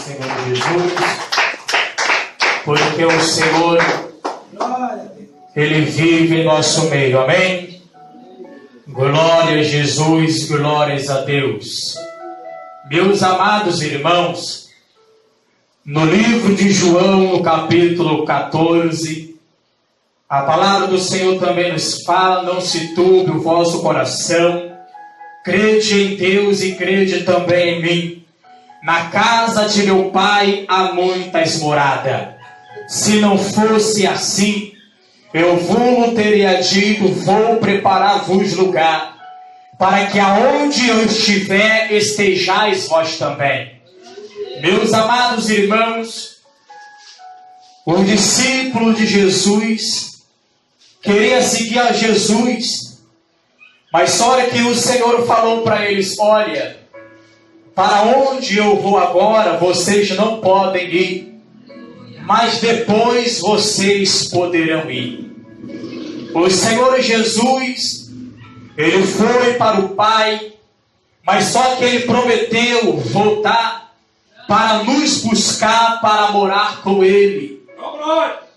Senhor Jesus, porque o Senhor, Ele vive em nosso meio, amém? Glória a Jesus, glórias a Deus. Meus amados irmãos, no livro de João, no capítulo 14, a palavra do Senhor também nos fala: não se turbe o vosso coração, crede em Deus e crede também em mim. Na casa de meu Pai há muitas moradas. Se não fosse assim, eu vos teria dito: vou preparar-vos lugar, para que aonde eu estiver, estejais vós também. Meus amados irmãos, o discípulo de Jesus queria seguir a Jesus, mas só que o Senhor falou para eles: olha, para onde eu vou agora, vocês não podem ir, mas depois vocês poderão ir. O Senhor Jesus, Ele foi para o Pai, mas só que Ele prometeu voltar para nos buscar, para morar com Ele.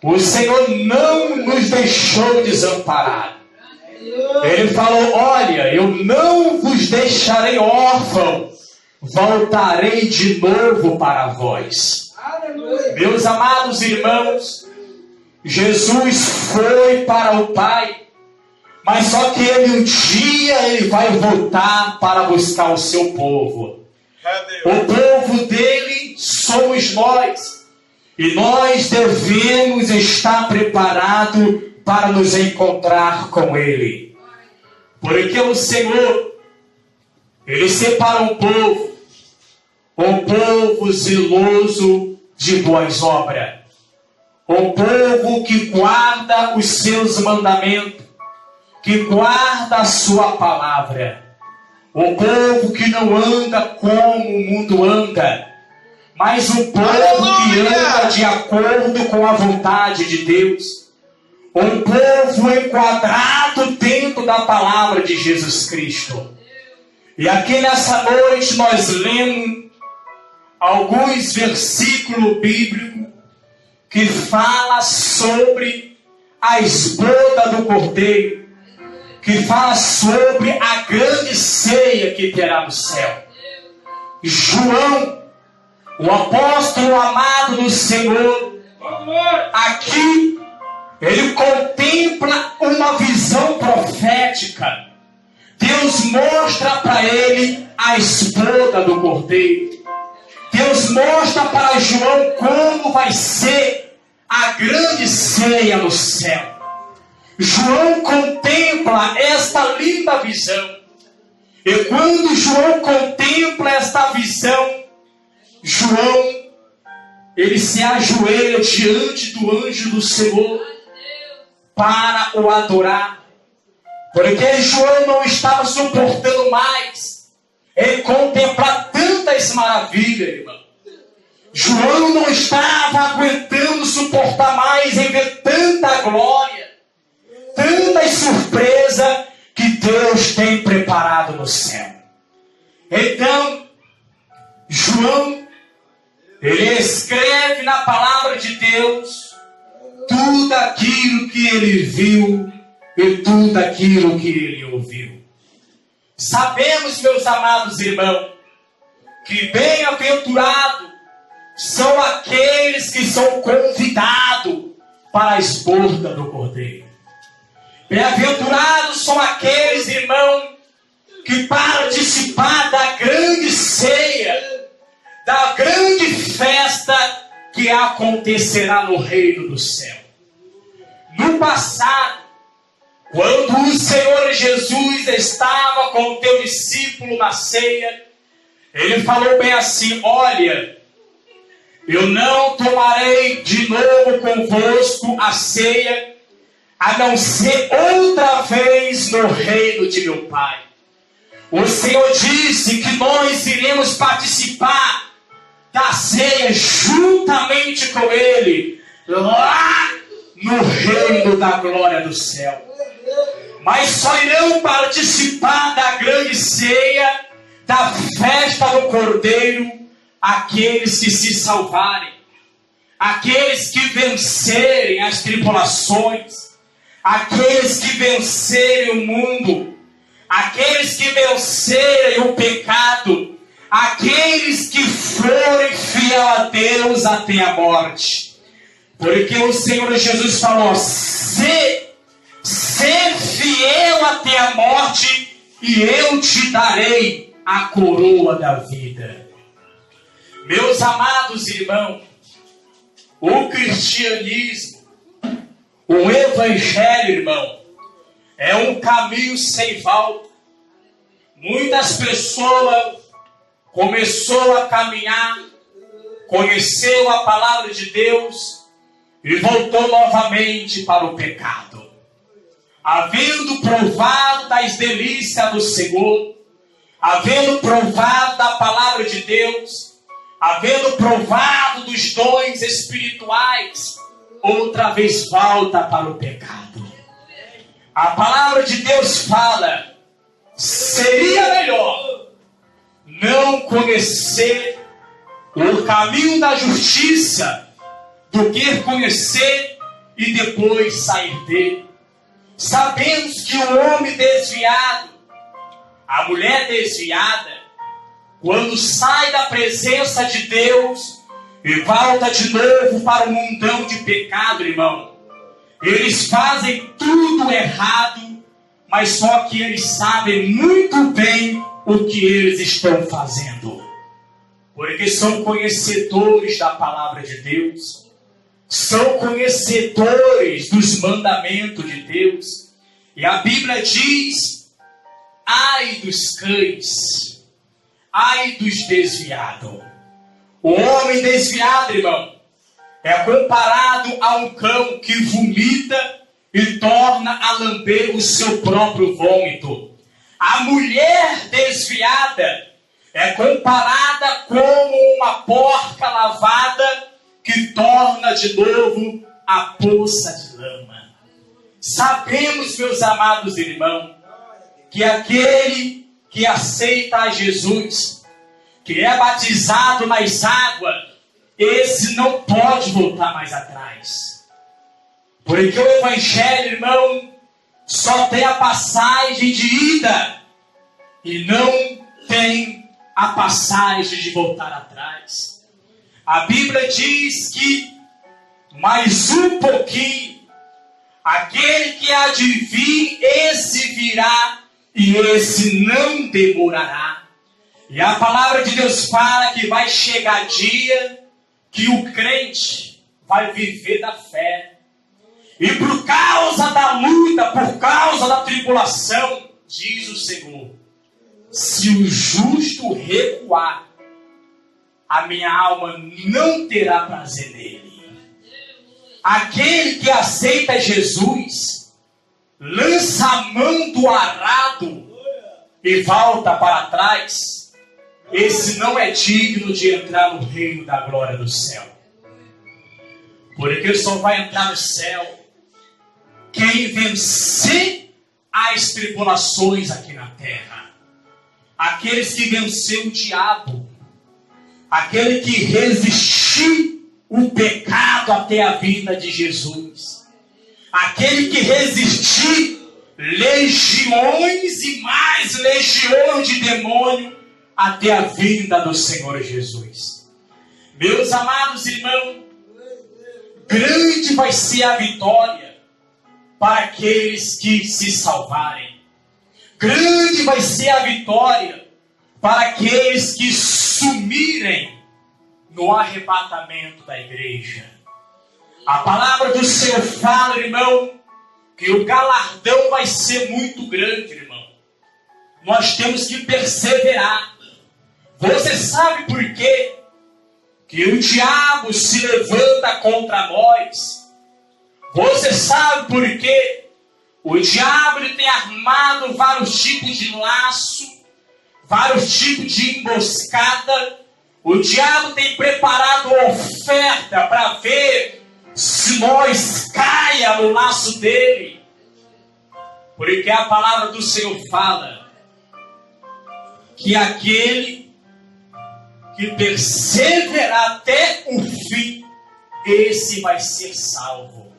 O Senhor não nos deixou desamparados. Ele falou: olha, eu não vos deixarei órfãos, voltarei de novo para vós. Aleluia. Meus amados irmãos, Jesus foi para o Pai, mas só que Ele um dia Ele vai voltar para buscar o seu povo. O povo dele somos nós, e nós devemos estar preparados para nos encontrar com Ele, porque o Senhor, Ele separa um povo zeloso de boas obras, um povo que guarda os seus mandamentos, que guarda a sua palavra, um povo que não anda como o mundo anda, mas um povo que anda de acordo com a vontade de Deus, um povo enquadrado dentro da palavra de Jesus Cristo. E aqui nessa noite nós lemos alguns versículos bíblicos que fala sobre a esposa do Cordeiro, que fala sobre a grande ceia que terá no céu. João, o apóstolo amado do Senhor, aqui ele contempla uma visão profética. Deus mostra para ele a esposa do Cordeiro. Deus mostra para João como vai ser a grande ceia no céu. João contempla esta linda visão. E quando João contempla esta visão, João, ele se ajoelha diante do anjo do Senhor para o adorar. Porque João não estava suportando mais em contemplar tantas maravilhas, irmão. João não estava aguentando suportar mais em ver tanta glória, tantas surpresas que Deus tem preparado no céu. Então, João, ele escreve na palavra de Deus tudo aquilo que ele viu e tudo aquilo que ele ouviu. Sabemos, meus amados irmãos, que bem-aventurados são aqueles que são convidados para a esposa do Cordeiro. Bem-aventurados são aqueles, irmãos, que participar da grande ceia, da grande festa que acontecerá no reino do céu. No passado, quando o Senhor Jesus estava com o teu discípulo na ceia, ele falou bem assim: olha, eu não tomarei de novo convosco a ceia, a não ser outra vez no reino de meu Pai. O Senhor disse que nós iremos participar da ceia juntamente com Ele, lá no reino da glória do céu. Mas só irão participar da grande ceia, da festa do Cordeiro, aqueles que se salvarem, aqueles que vencerem as tribulações, aqueles que vencerem o mundo, aqueles que vencerem o pecado, aqueles que forem fiel a Deus até a morte. Porque o Senhor Jesus falou: ser fiel até a morte, e eu te darei a coroa da vida. Meus amados irmãos, o cristianismo, o evangelho, irmão, é um caminho sem volta. Muitas pessoas começou a caminhar, conheceu a palavra de Deus e voltou novamente para o pecado. Havendo provado das delícias do Senhor, havendo provado da palavra de Deus, havendo provado dos dons espirituais, outra vez volta para o pecado. A palavra de Deus fala: seria melhor não conhecer o caminho da justiça do que conhecer e depois sair dele. Sabemos que o homem desviado, a mulher desviada, quando sai da presença de Deus e volta de novo para o mundão de pecado, irmão, eles fazem tudo errado, mas só que eles sabem muito bem o que eles estão fazendo, porque são conhecedores da palavra de Deus, são conhecedores dos mandamentos de Deus. E a Bíblia diz: ai dos cães, ai dos desviados. O homem desviado, irmão, é comparado a um cão que vomita e torna a lamber o seu próprio vômito. A mulher desviada é comparada como uma porca lavada que torna de novo a poça de lama. Sabemos, meus amados irmãos, que aquele que aceita a Jesus, que é batizado nas águas, esse não pode voltar mais atrás. Porque o evangelho, irmão, só tem a passagem de ida e não tem a passagem de voltar atrás. A Bíblia diz que mais um pouquinho, aquele que há de vir, esse virá e esse não demorará. E a palavra de Deus fala que vai chegar dia que o crente vai viver da fé. E por causa da luta, por causa da tribulação, diz o Senhor: se o justo recuar, a minha alma não terá prazer nele. Aquele que aceita Jesus, lança a mão do arado e volta para trás, esse não é digno de entrar no reino da glória do céu. Porque só vai entrar no céu quem vencer as tribulações aqui na terra. Aqueles que venceu o diabo, aquele que resistiu o pecado até a vinda de Jesus, aquele que resistiu legiões e mais legiões de demônio até a vinda do Senhor Jesus. Meus amados irmãos, grande vai ser a vitória para aqueles que se salvarem. Grande vai ser a vitória para aqueles que sumirem no arrebatamento da igreja. A palavra do Senhor fala, irmão, que o galardão vai ser muito grande, irmão. Nós temos que perseverar. Você sabe por quê? Que o diabo se levanta contra nós. Você sabe por quê? O diabo ele tem armado vários tipos de laço, vários tipos de emboscada. O diabo tem preparado uma oferta para ver se nós caia no laço dele. Porque a palavra do Senhor fala que aquele que perseverar até o fim, esse vai ser salvo.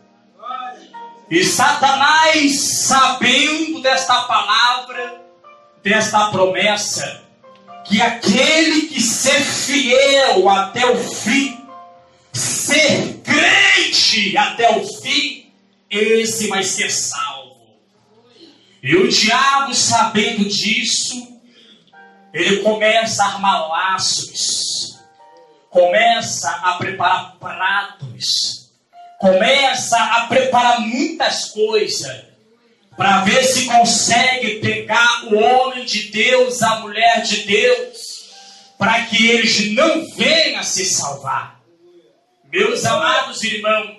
E Satanás, sabendo desta palavra, desta promessa, que aquele que ser fiel até o fim, ser crente até o fim, esse vai ser salvo. E o diabo, sabendo disso, ele começa a armar laços, começa a preparar pratos, começa a preparar muitas coisas, para ver se consegue pegar o homem de Deus, a mulher de Deus, para que eles não venham a se salvar. Meus amados irmãos,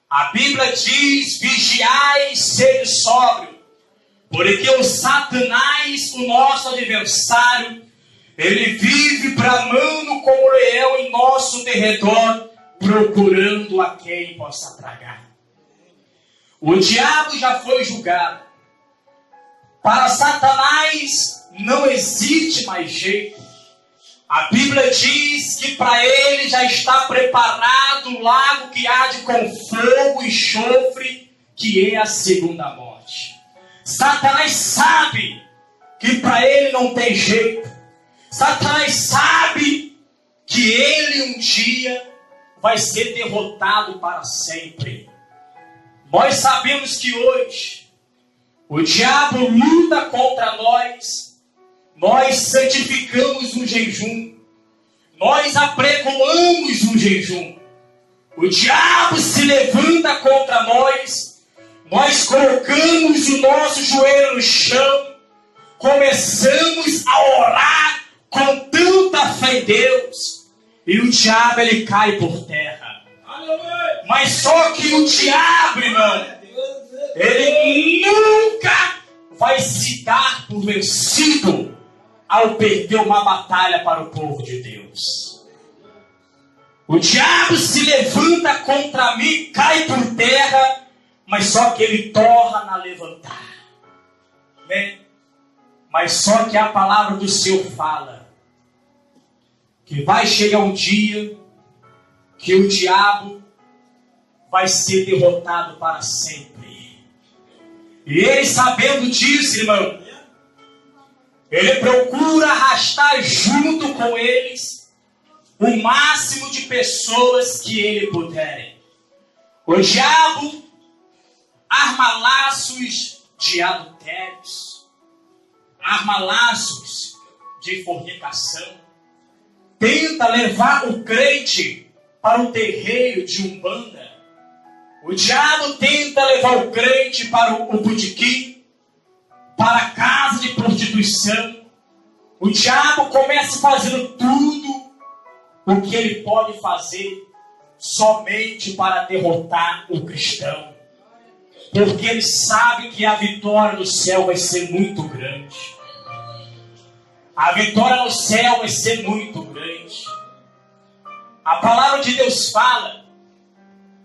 a Bíblia diz: vigiai, sede sóbrio, porque o Satanás, o nosso adversário, ele vive bramando como leão em nosso derredor, procurando a quem possa tragar. O diabo já foi julgado. Para Satanás não existe mais jeito. A Bíblia diz que para ele já está preparado um lago que arde com fogo e enxofre, que é a segunda morte. Satanás sabe que para ele não tem jeito. Satanás sabe que ele um dia vai ser derrotado para sempre. Nós sabemos que hoje o diabo luta contra nós. Nós santificamos um jejum. Nós apregoamos um jejum. O diabo se levanta contra nós. Nós colocamos o nosso joelho no chão. Começamos a orar com tanta fé em Deus. E o diabo, ele cai por terra. Mas só que o diabo, irmão, ele nunca vai se dar por vencido ao perder uma batalha para o povo de Deus. O diabo se levanta contra mim, cai por terra, mas só que ele torna a levantar. Né? Mas só que a palavra do Senhor fala que vai chegar um dia que o diabo vai ser derrotado para sempre. E ele, sabendo disso, irmão, ele procura arrastar junto com eles o máximo de pessoas que ele puderem. O diabo arma laços de adultérios, arma laços de fornicação, tenta levar o crente para o terreiro de Umbanda. O diabo tenta levar o crente para o botequim, para a casa de prostituição. O diabo começa fazendo tudo o que ele pode fazer somente para derrotar o cristão. Porque ele sabe que a vitória no céu vai ser muito grande. A vitória no céu vai ser muito grande. A palavra de Deus fala: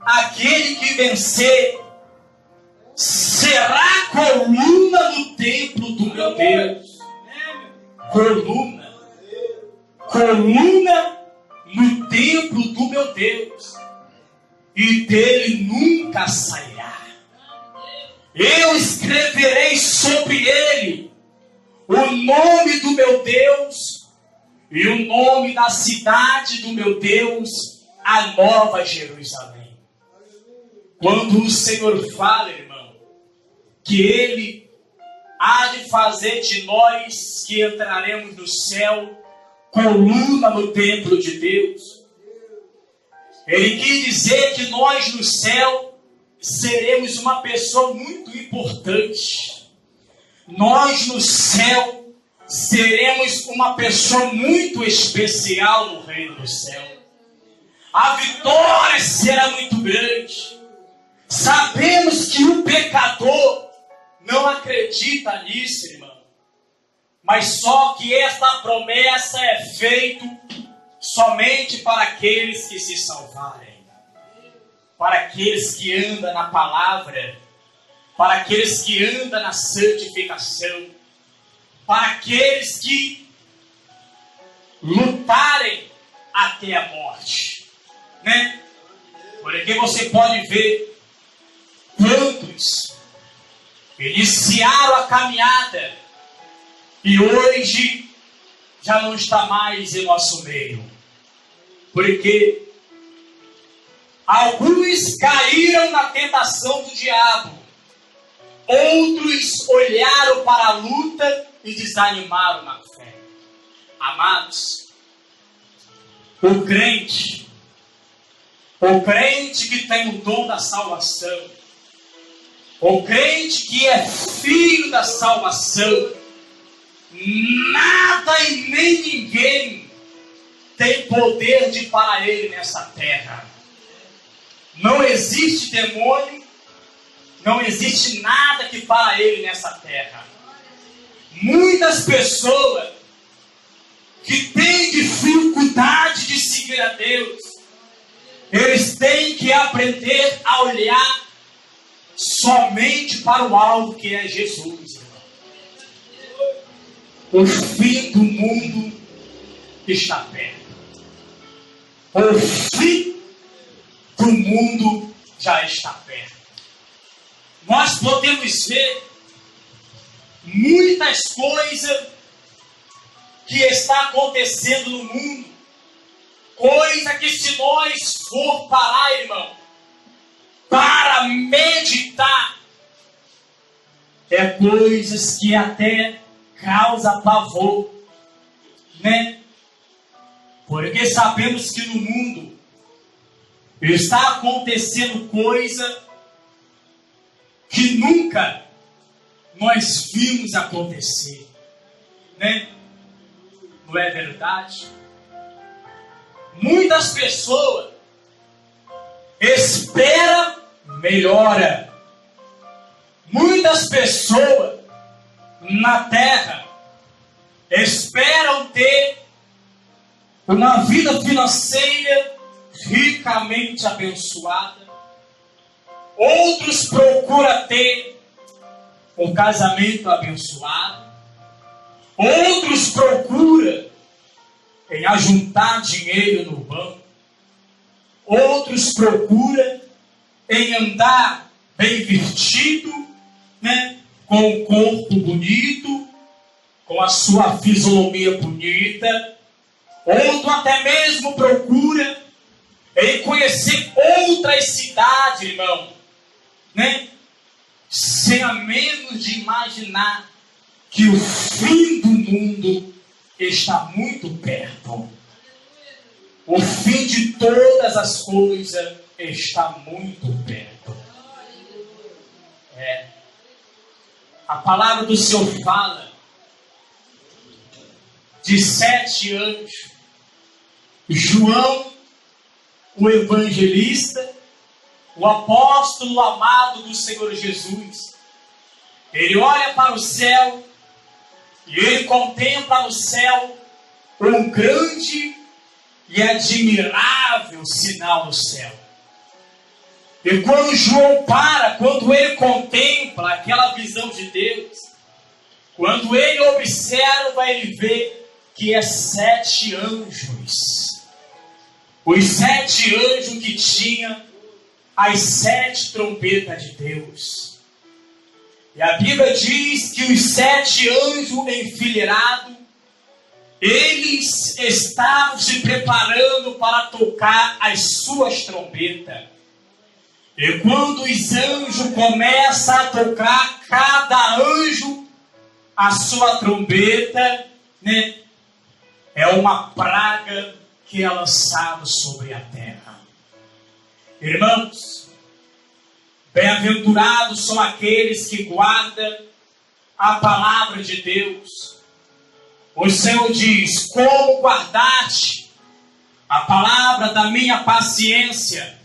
aquele que vencer será coluna no templo do meu Deus. Coluna. Coluna no templo do meu Deus. E dele nunca sairá. Eu escreverei sobre ele o nome do meu Deus e o nome da cidade do meu Deus, a Nova Jerusalém. Quando o Senhor fala, irmão, que Ele há de fazer de nós que entraremos no céu coluna no templo de Deus, Ele quis dizer que nós no céu seremos uma pessoa muito importante. Nós no céu seremos uma pessoa muito especial no reino do céu. A vitória será muito grande. Sabemos que o pecador não acredita nisso, irmão. Mas só que esta promessa é feita somente para aqueles que se salvarem. Para aqueles que andam na palavra. Para aqueles que andam na santificação. Para aqueles que lutarem até a morte, né? Porque você pode ver quantos iniciaram a caminhada e hoje já não está mais em nosso meio, porque alguns caíram na tentação do diabo, outros olharam para a luta e desanimaram na fé. Amados, o crente que tem o dom da salvação, o crente que é filho da salvação, nada e nem ninguém tem poder de parar ele nessa terra. Não existe demônio, não existe nada que para ele nessa terra. Muitas pessoas que têm dificuldade de seguir a Deus, eles têm que aprender a olhar somente para o alvo que é Jesus. O fim do mundo está perto. O fim do mundo já está perto. Nós podemos ver muitas coisas que está acontecendo no mundo. Coisa que se nós for parar, irmão, para meditar, é coisas que até causa pavor, né? Porque sabemos que no mundo está acontecendo coisa que nunca nós vimos acontecer, né? Não é verdade? Muitas pessoas esperam melhora. Muitas pessoas na terra esperam ter uma vida financeira ricamente abençoada. Outros procuram ter um casamento abençoado. Outros procuram em ajuntar dinheiro no banco. Outros procuram em andar bem vestido, né? Com um corpo bonito, com a sua fisionomia bonita. Outro até mesmo procura em conhecer outras cidades, irmão, né? Sem a menos de imaginar que o fim do mundo está muito perto. O fim de todas as coisas está muito perto. A palavra do Senhor fala de 7 anjos. João, o evangelista, o apóstolo amado do Senhor Jesus, ele olha para o céu e ele contempla no céu um grande e admirável sinal no céu. E quando João quando ele contempla aquela visão de Deus, quando ele observa, ele vê que é 7 anjos. Os 7 anjos que tinham as 7 trombetas de Deus. E a Bíblia diz que os 7 anjos enfileirados, eles estavam se preparando para tocar as suas trombetas. E quando os anjos começam a tocar, cada anjo a sua trombeta, né? É uma praga que é lançada sobre a terra. Irmãos, bem-aventurados são aqueles que guardam a palavra de Deus. O Senhor diz: como guardaste a palavra da minha paciência,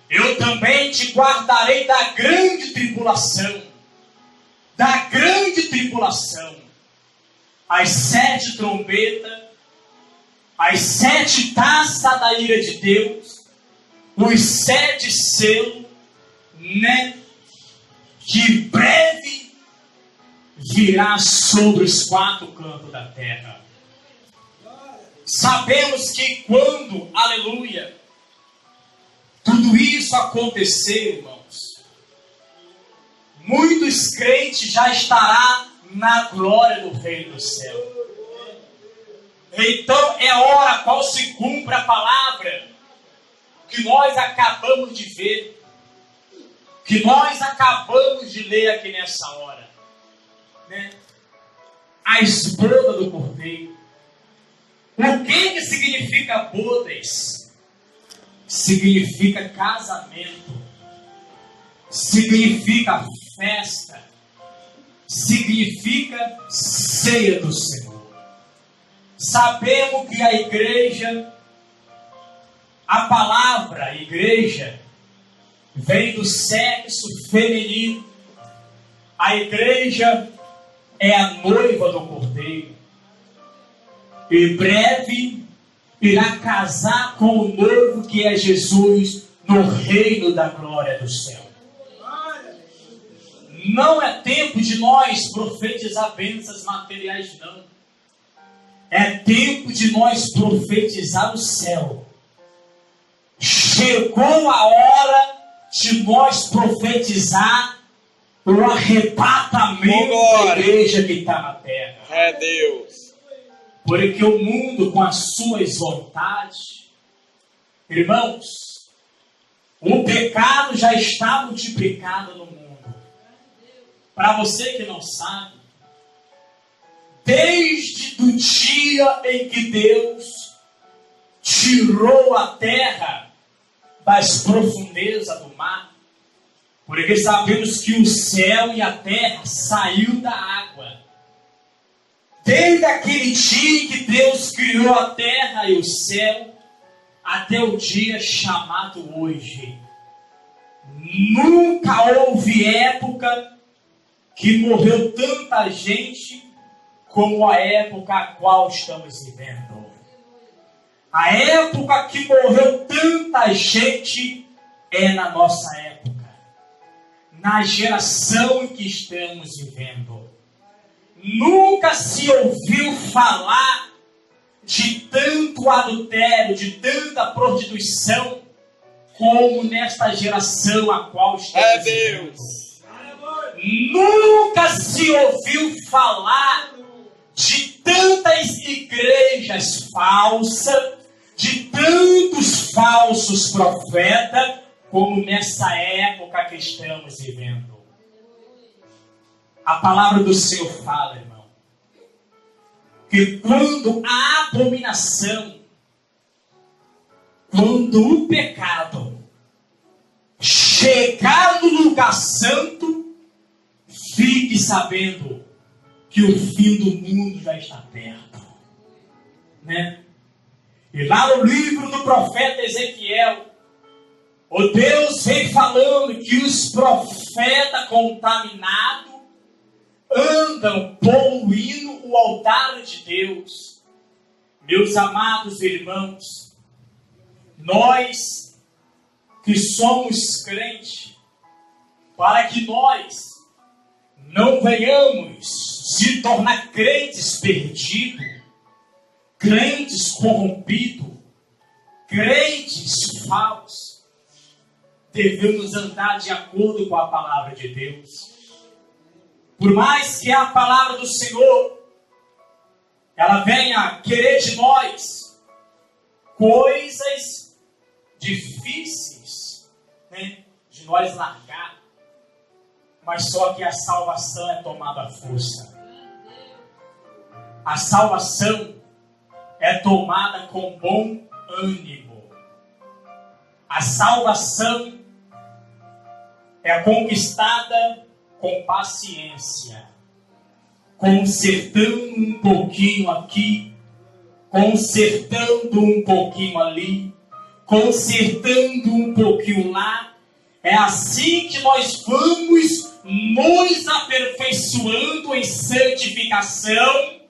eu também te guardarei da grande tribulação. Da grande tribulação. As 7 trombetas, as 7 taças da ira de Deus, os 7 selos, né? Que breve virá sobre os 4 cantos da terra. Sabemos que quando, aleluia, tudo isso acontecer, irmãos, muitos crentes já estarão na glória do Reino do Céu. Então é hora qual se cumpre a palavra que nós acabamos de ver, que nós acabamos de ler aqui nessa hora, né? A esposa do Cordeiro. O que significa bodas? Significa casamento, significa festa, significa ceia do Senhor. Sabemos que a igreja, a palavra igreja, vem do sexo feminino. A igreja é a noiva do Cordeiro. Em breve irá casar com o noivo que é Jesus no reino da glória do céu. Não é tempo de nós profetizar bênçãos materiais, não. É tempo de nós profetizar o céu. Chegou a hora de nós profetizar o arrebatamento da igreja que está na terra. É Deus. Porque o mundo, com as suas vontades, irmãos, o pecado já está multiplicado no mundo. Para você que não sabe, desde o dia em que Deus tirou a terra das profundezas do mar, porque sabemos que o céu e a terra saiu da água. Desde aquele dia que Deus criou a terra e o céu, até o dia chamado hoje, nunca houve época que morreu tanta gente como a época a qual estamos vivendo. A época que morreu tanta gente é na nossa época, na geração em que estamos vivendo. Nunca se ouviu falar de tanto adultério, de tanta prostituição, como nesta geração a qual estamos vivendo. Nunca se ouviu falar de tantas igrejas falsas, de tantos falsos profetas, como nessa época que estamos vivendo. A palavra do Senhor fala, irmão, que quando a abominação, quando o pecado chegar no lugar santo, fique sabendo que o fim do mundo já está perto, né? E lá no livro do profeta Ezequiel, o Deus vem falando que os profetas contaminados andam poluindo o altar de Deus. Meus amados irmãos, nós que somos crentes, para que nós não venhamos se tornar crentes perdidos, crentes corrompidos, crentes falsos, devemos andar de acordo com a palavra de Deus. Por mais que a palavra do Senhor, ela venha querer de nós coisas difíceis, né, de nós largar, mas só que a salvação é tomada à força. A salvação é tomada com bom ânimo. A salvação é conquistada com paciência, consertando um pouquinho aqui, consertando um pouquinho ali, consertando um pouquinho lá. É assim que nós vamos nos aperfeiçoando em santificação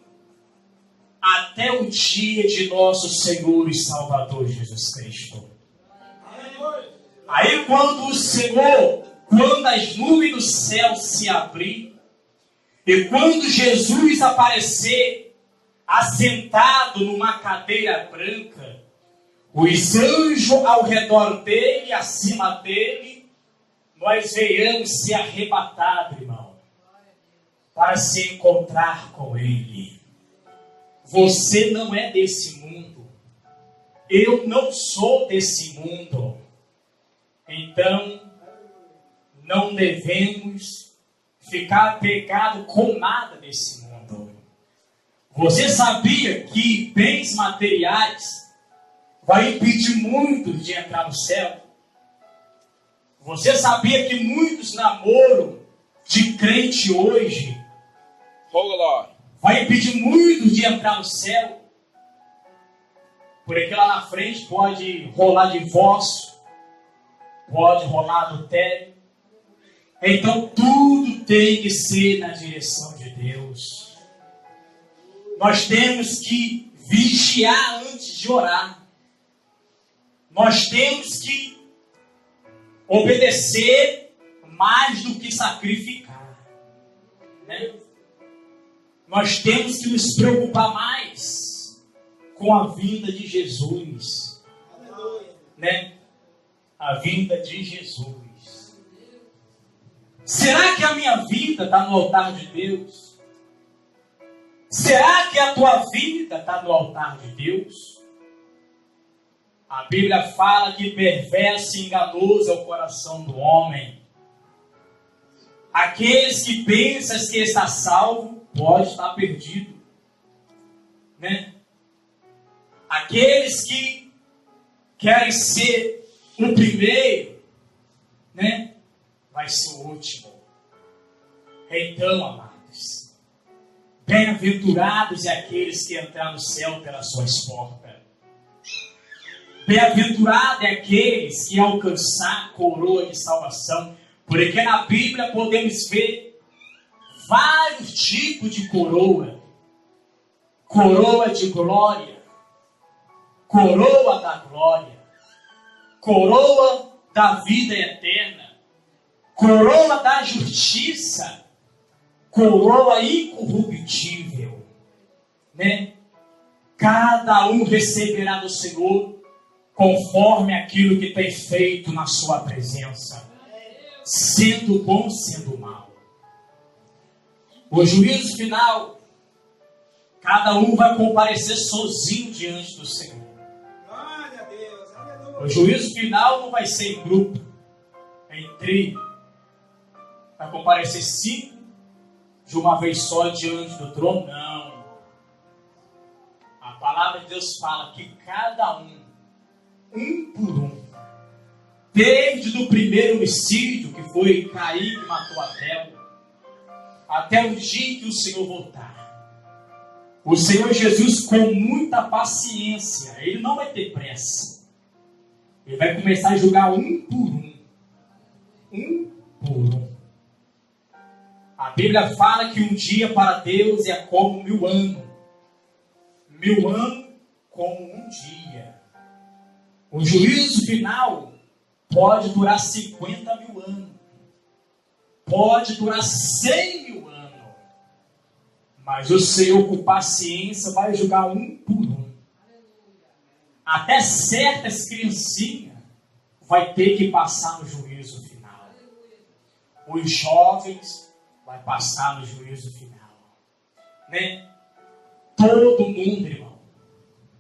até o dia de nosso Senhor e Salvador Jesus Cristo. Aí quando o Senhor, quando as nuvens do céu se abrir, e quando Jesus aparecer, assentado numa cadeira branca, os anjos ao redor dele, acima dele, nós venhamos ser arrebatados, irmão, para se encontrar com ele. Você não é desse mundo. Eu não sou desse mundo. Então, não devemos ficar apegado com nada desse mundo. Você sabia que bens materiais vai impedir muitos de entrar no céu? Você sabia que muitos namoros de crente hoje vai impedir muitos de entrar no céu? Porque lá na frente pode rolar divórcio, pode rolar adultério. Então tudo tem que ser na direção de Deus. Nós temos que vigiar antes de orar. Nós temos que obedecer mais do que sacrificar, né? Nós temos que nos preocupar mais com a vinda de Jesus, né? A vinda de Jesus. Será que a minha vida está no altar de Deus? Será que a tua vida está no altar de Deus? A Bíblia fala que perverso e enganoso é o coração do homem. Aqueles que pensam que está salvo, pode estar perdido, né? Aqueles que querem ser o primeiro, né? Vai ser o último. Então, amados, bem-aventurados é aqueles que entraram no céu pelas suas portas. Bem-aventurado é aqueles que alcançar a coroa de salvação. Porque na Bíblia podemos ver vários tipos de coroa. Coroa de glória, coroa da glória, coroa da vida eterna, coroa da justiça, coroa incorruptível, né? Cada um receberá do Senhor conforme aquilo que tem feito na sua presença, sendo bom, sendo mal. O juízo final, cada um vai comparecer sozinho diante do Senhor. Glória a Deus, aleluia. O juízo final não vai ser em grupo, em trio. Vai comparecer 5 de uma vez só diante do trono? Não. A palavra de Deus fala que cada um por um, desde o primeiro homicídio, que foi Caim que matou Abel, até o dia que o Senhor voltar. O Senhor Jesus, com muita paciência, Ele não vai ter pressa. Ele vai começar a julgar um por um. Um por um. A Bíblia fala que um dia para Deus é como 1000 anos. 1000 anos como um dia. O juízo final pode durar 50.000 anos. Pode durar 100.000 anos. Mas o Senhor, com paciência, vai julgar um por um. Até certas criancinhas vai ter que passar no juízo final. Os jovens vai passar no juízo final, né? Todo mundo, irmão,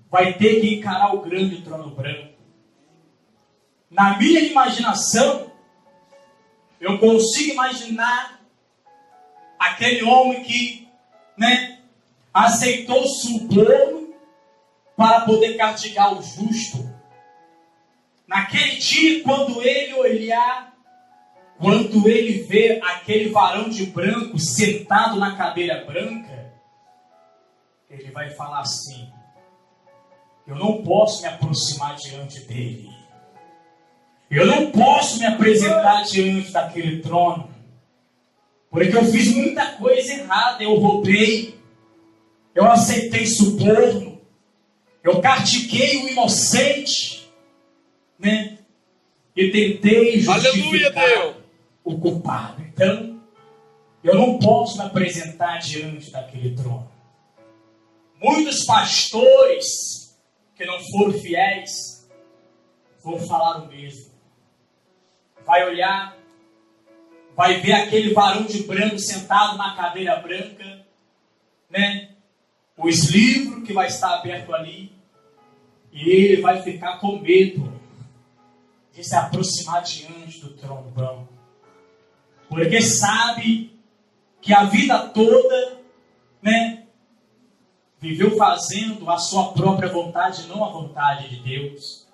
vai ter que encarar o grande trono branco. Na minha imaginação, eu consigo imaginar aquele homem que, né, aceitou suborno para poder castigar o justo. Naquele dia, quando ele olhar, quando ele vê aquele varão de branco sentado na cadeira branca, ele vai falar assim: eu não posso me aproximar diante dele. Eu não posso me apresentar diante daquele trono. Porque eu fiz muita coisa errada. Eu roubei. Eu aceitei suborno. Eu castiguei o inocente, né? E tentei justificar o culpado. Então, eu não posso me apresentar diante daquele trono. Muitos pastores que não foram fiéis vão falar o mesmo. Vai olhar, vai ver aquele varão de branco sentado na cadeira branca, né? Os livros que vai estar aberto ali, e ele vai ficar com medo de se aproximar diante do trono branco, porque sabe que a vida toda, né, viveu fazendo a sua própria vontade, não a vontade de Deus.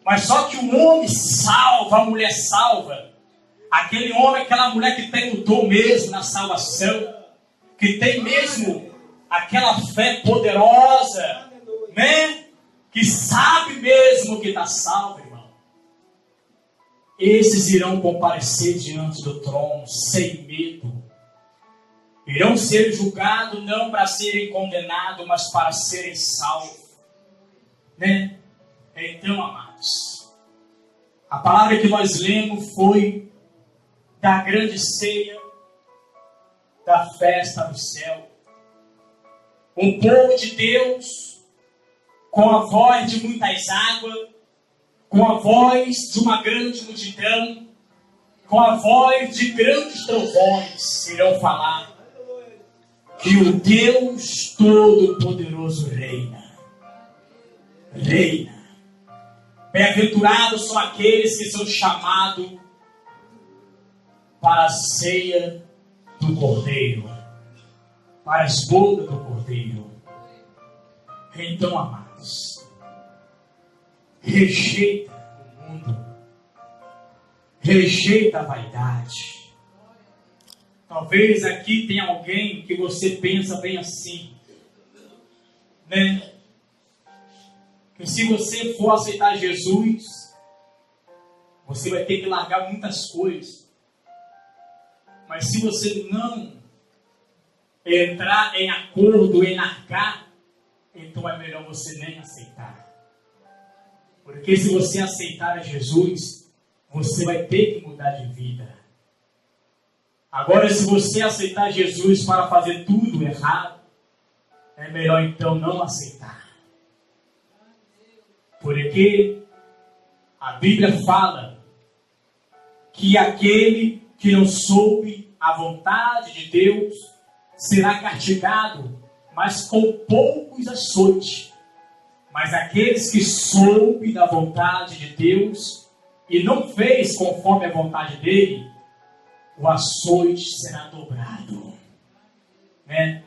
Mas só que o homem salva, a mulher salva, aquele homem, aquela mulher que tem o dom mesmo na salvação, que tem mesmo aquela fé poderosa, né? Que sabe mesmo que está salvo, irmão. Esses irão comparecer diante do trono sem medo. Irão ser julgados não para serem condenados, mas para serem salvos, né? Então, amados, a palavra que nós lemos foi da grande ceia, da festa do céu. Um povo de Deus, com a voz de muitas águas, com a voz de uma grande multidão, com a voz de grandes trovões, irão falar que o Deus Todo-Poderoso reina. Reina. Bem-aventurados são aqueles que são chamados para a ceia do Cordeiro, para as bodas do Cordeiro. Então, amados, rejeita o mundo, rejeita a vaidade. Talvez aqui tenha alguém que você pensa bem assim, né? Que se você for aceitar Jesus, você vai ter que largar muitas coisas. Mas se você não entrar em acordo, em largar, então é melhor você nem aceitar. Porque se você aceitar a Jesus, você vai ter que mudar de vida. Agora, se você aceitar Jesus para fazer tudo errado, é melhor então não aceitar. Porque a Bíblia fala que aquele que não soube a vontade de Deus será castigado, mas com poucos açoites. Mas aqueles que soube da vontade de Deus e não fez conforme a vontade dele, o açoite será dobrado, né?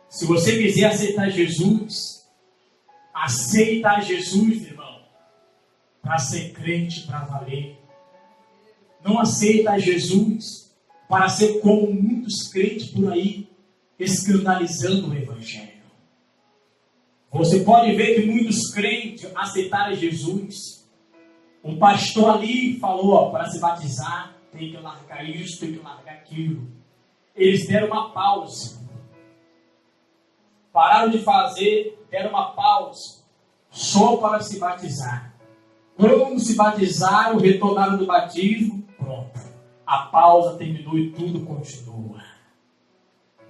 Se você quiser aceitar Jesus, aceita Jesus, irmão, para ser crente, para valer. Não aceita Jesus para ser como muitos crentes por aí, escandalizando o Evangelho. Você pode ver que muitos crentes aceitaram Jesus. O pastor ali falou, para se batizar, tem que largar isso, tem que largar aquilo. Eles deram uma pausa. Pararam de fazer, deram uma pausa, só para se batizar. Quando se batizaram, retornaram do batismo, pronto. A pausa terminou e tudo continua,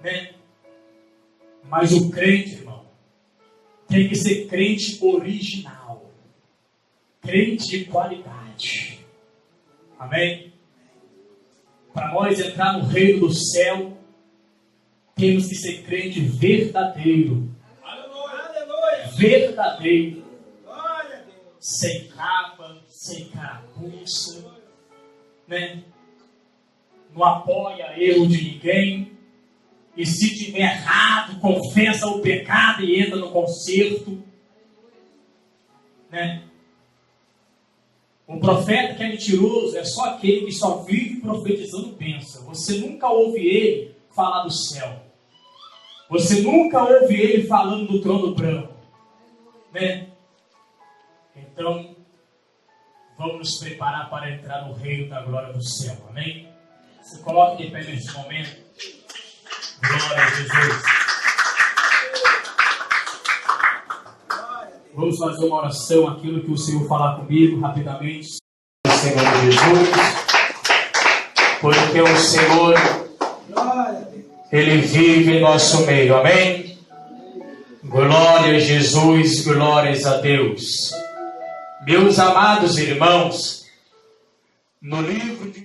né? Mas o crente, irmão, tem que ser crente original, crente de qualidade. Amém? Para nós entrar no reino do céu, temos que ser crente verdadeiro. Aleluia. Verdadeiro. Sem capa, sem carapuça, né? Não apoia erro de ninguém. E se tiver errado, confessa o pecado e entra no conserto, né? O profeta que é mentiroso é só aquele que só vive profetizando pensa. Você nunca ouve ele falar do céu. Você nunca ouve ele falando do trono branco, né? Então, vamos nos preparar para entrar no reino da glória do céu, amém? Se coloque de pé nesse momento. Glória a Jesus. Vamos fazer uma oração, aquilo que o Senhor falar comigo rapidamente. Senhor Jesus, porque o Senhor, Ele vive em nosso meio, amém? Glória a Jesus, glórias a Deus. Meus amados irmãos, no livro de